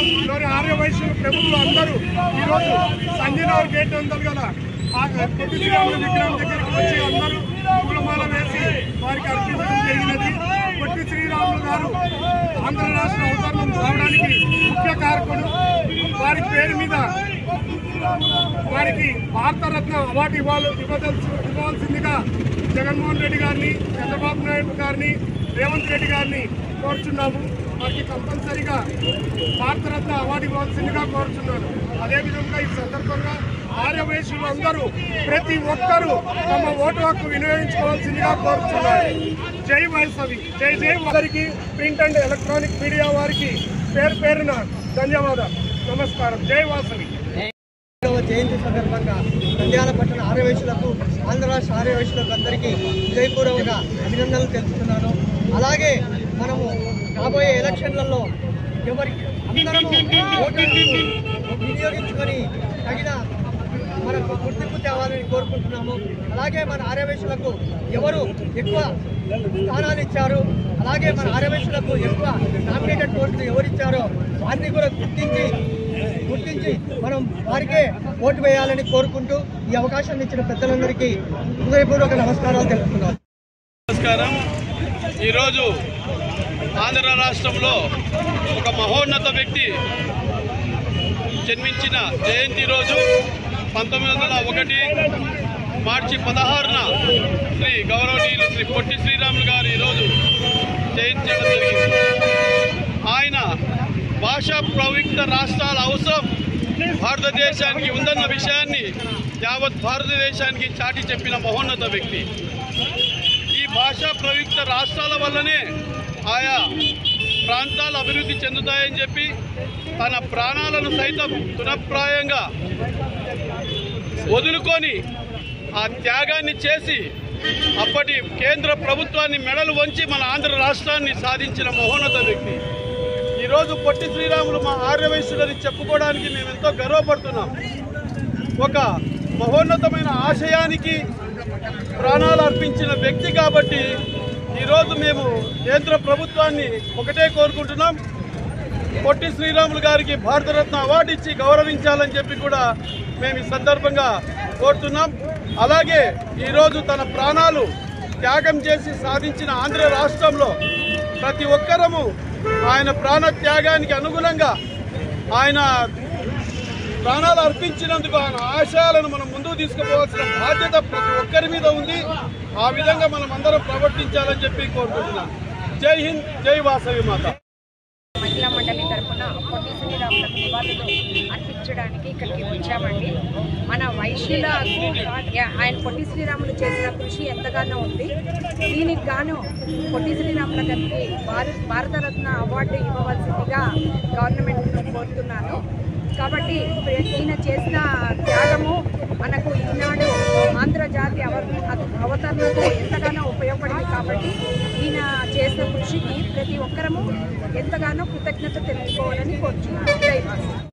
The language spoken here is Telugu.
జిల్లాలోని ఆర్యవైశ్యులు ప్రభుత్వం అందరూ ఈరోజు సంజీనగర్ గేట్ ఉందని కదా ఆ పొట్టి శ్రీరాములు విగ్రహం దగ్గరికి వచ్చి అందరూ పూలమాల వేసి వారికి అర్పించడం జరిగినది. పొట్టి శ్రీరాములు గారు ఆంధ్ర రాష్ట్ర అవతరణం రావడానికి ముఖ్య కారకుడు. వారి పేరు మీద వారికి భారతరత్న అవార్డు ఇవ్వాల్సిందిగా జగన్మోహన్ రెడ్డి గారిని, చంద్రబాబు నాయుడు గారిని, రేవంత్ రెడ్డి గారిని కోరుచున్నాము. వారికి కంపల్సరిగా భారతరత్న అవార్డు ఇవ్వాల్సిందిగా కోరుచున్నాను. అదేవిధంగా ఈ సందర్భంగా ఆర్యవైశ్యులు అందరూ ప్రతి ఒక్కరూ తమ ఓటు హక్కు వినియోగించుకోవాల్సిందిగా కోరుతున్నారు. జై వైసవి, జై జై. వారికి ప్రింట్ అండ్ ఎలక్ట్రానిక్ మీడియా వారికి పేరు పేరున ధన్యవాదాలు, నమస్కారం. జై వాసవి. జయంతి సందర్భంగా నంద్యాల పట్టణ ఆర్యవైశ్యులకు, ఆంధ్ర రాష్ట్ర ఆర్యవైశ్యులకు అందరికీ హృదయపూర్వక అభినందనలు తెలుపుతున్నాను. అలాగే మనము రాబోయే ఎలక్షన్లలో ఎవరికి అందరము ఓటు వినియోగించుకొని తగిన మనకు గుర్తింపు తేవాలని కోరుకుంటున్నాము. అలాగే మన ఆర్యవైశ్యులకు ఎవరు ఎక్కువ స్థానాలు ఇచ్చారు, అలాగే మన ఆర్యవైశ్యులకు ఎక్కువ నామినేటెడ్ పోస్టులు ఎవరిచ్చారో వారిని కూడా గుర్తించి మనం వారికే ఓటు వేయాలని కోరుకుంటూ ఈ అవకాశాన్ని ఇచ్చిన పెద్దలందరికీ హృదయపూర్వక నమస్కారాలు తెలుపుతున్నాను. నమస్కారం. ఈరోజు ఆంధ్ర రాష్ట్రంలో ఒక మహోన్నత వ్యక్తి జన్మించిన జయంతి రోజు 1901 మార్చి 16న శ్రీ గౌరవనీయులు శ్రీ పొట్టి శ్రీరాములు గారు ఈరోజు జయించడం జరిగింది. ఆయన భాషా ప్రయుక్త రాష్ట్రాల అవసరం భారతదేశానికి ఉందన్న విషయాన్ని యావత్ భారతదేశానికి చాటి చెప్పిన మహోన్నత వ్యక్తి. ఈ భాషా ప్రయుక్త రాష్ట్రాల వల్లనే ఆయా ప్రాంతాలు అభివృద్ధి చెందుతాయని చెప్పి తన ప్రాణాలను సైతం తునప్రాయంగా వదులుకొని ఆ త్యాగాన్ని చేసి అప్పటి కేంద్ర ప్రభుత్వాన్ని మెడలు వంచి మన ఆంధ్ర రాష్ట్రాన్ని సాధించిన మహోన్నత వ్యక్తి. ఈరోజు పొట్టి శ్రీరాములు మా ఆర్యవైశ్యులని చెప్పుకోవడానికి మేము ఎంతో గర్వపడుతున్నాం. ఒక మహోన్నతమైన ఆశయానికి ప్రాణాలు అర్పించిన వ్యక్తి కాబట్టి ఈరోజు మేము కేంద్ర ప్రభుత్వాన్ని ఒకటే కోరుకుంటున్నాం, పొట్టి శ్రీరాములు గారికి భారతరత్న అవార్డు ఇచ్చి గౌరవించాలని చెప్పి కూడా మేము ఈ సందర్భంగా కోరుతున్నాం. అలాగే ఈరోజు తన ప్రాణాలు త్యాగం చేసి సాధించిన ఆంధ్ర రాష్ట్రంలో ప్రతి ఒక్కరము ఆయన ప్రాణ త్యాగానికి అనుగుణంగా ఆయన ప్రాణాలు అర్పించినందుకు ఆయన ఆశయాలను మనం ముందుకు తీసుకుపోవాల్సిన బాధ్యత ప్రతి ఒక్కరి మీద ఉంది. ఆ విధంగా మనం అందరం ప్రవర్తించాలని చెప్పి కోరుకుంటున్నాం. జై హింద్, జై వాసవి మాత. మహిళా మండలి తరఫున పొట్టి శ్రీరాములకు నివాళులు అర్పించడానికి ఇక్కడికి వచ్చామండి. మన వైశ్యులకు ఆయన పొట్టి శ్రీరాములు చేసిన కృషి ఎంతగానో ఉంది. దీనికి గాను పొట్టి శ్రీరాముల గారికి భారతరత్న అవార్డు ఇవ్వవలసిందిగా గవర్నమెంట్ను కోరుతున్నాను. కాబట్టి ఈయన చేసిన త్యాగము మనకు ఈనాడు ఆంధ్ర జాతి అవతరణకు ఎంతగానో ఉపయోగపడింది. కాబట్టి ఈయన చేసిన కృషికి ప్రతి ఒక్కరము ఎంతగానో కృతజ్ఞత తెలుసుకోవాలని కోరుచున్నాను. జై వాసవి.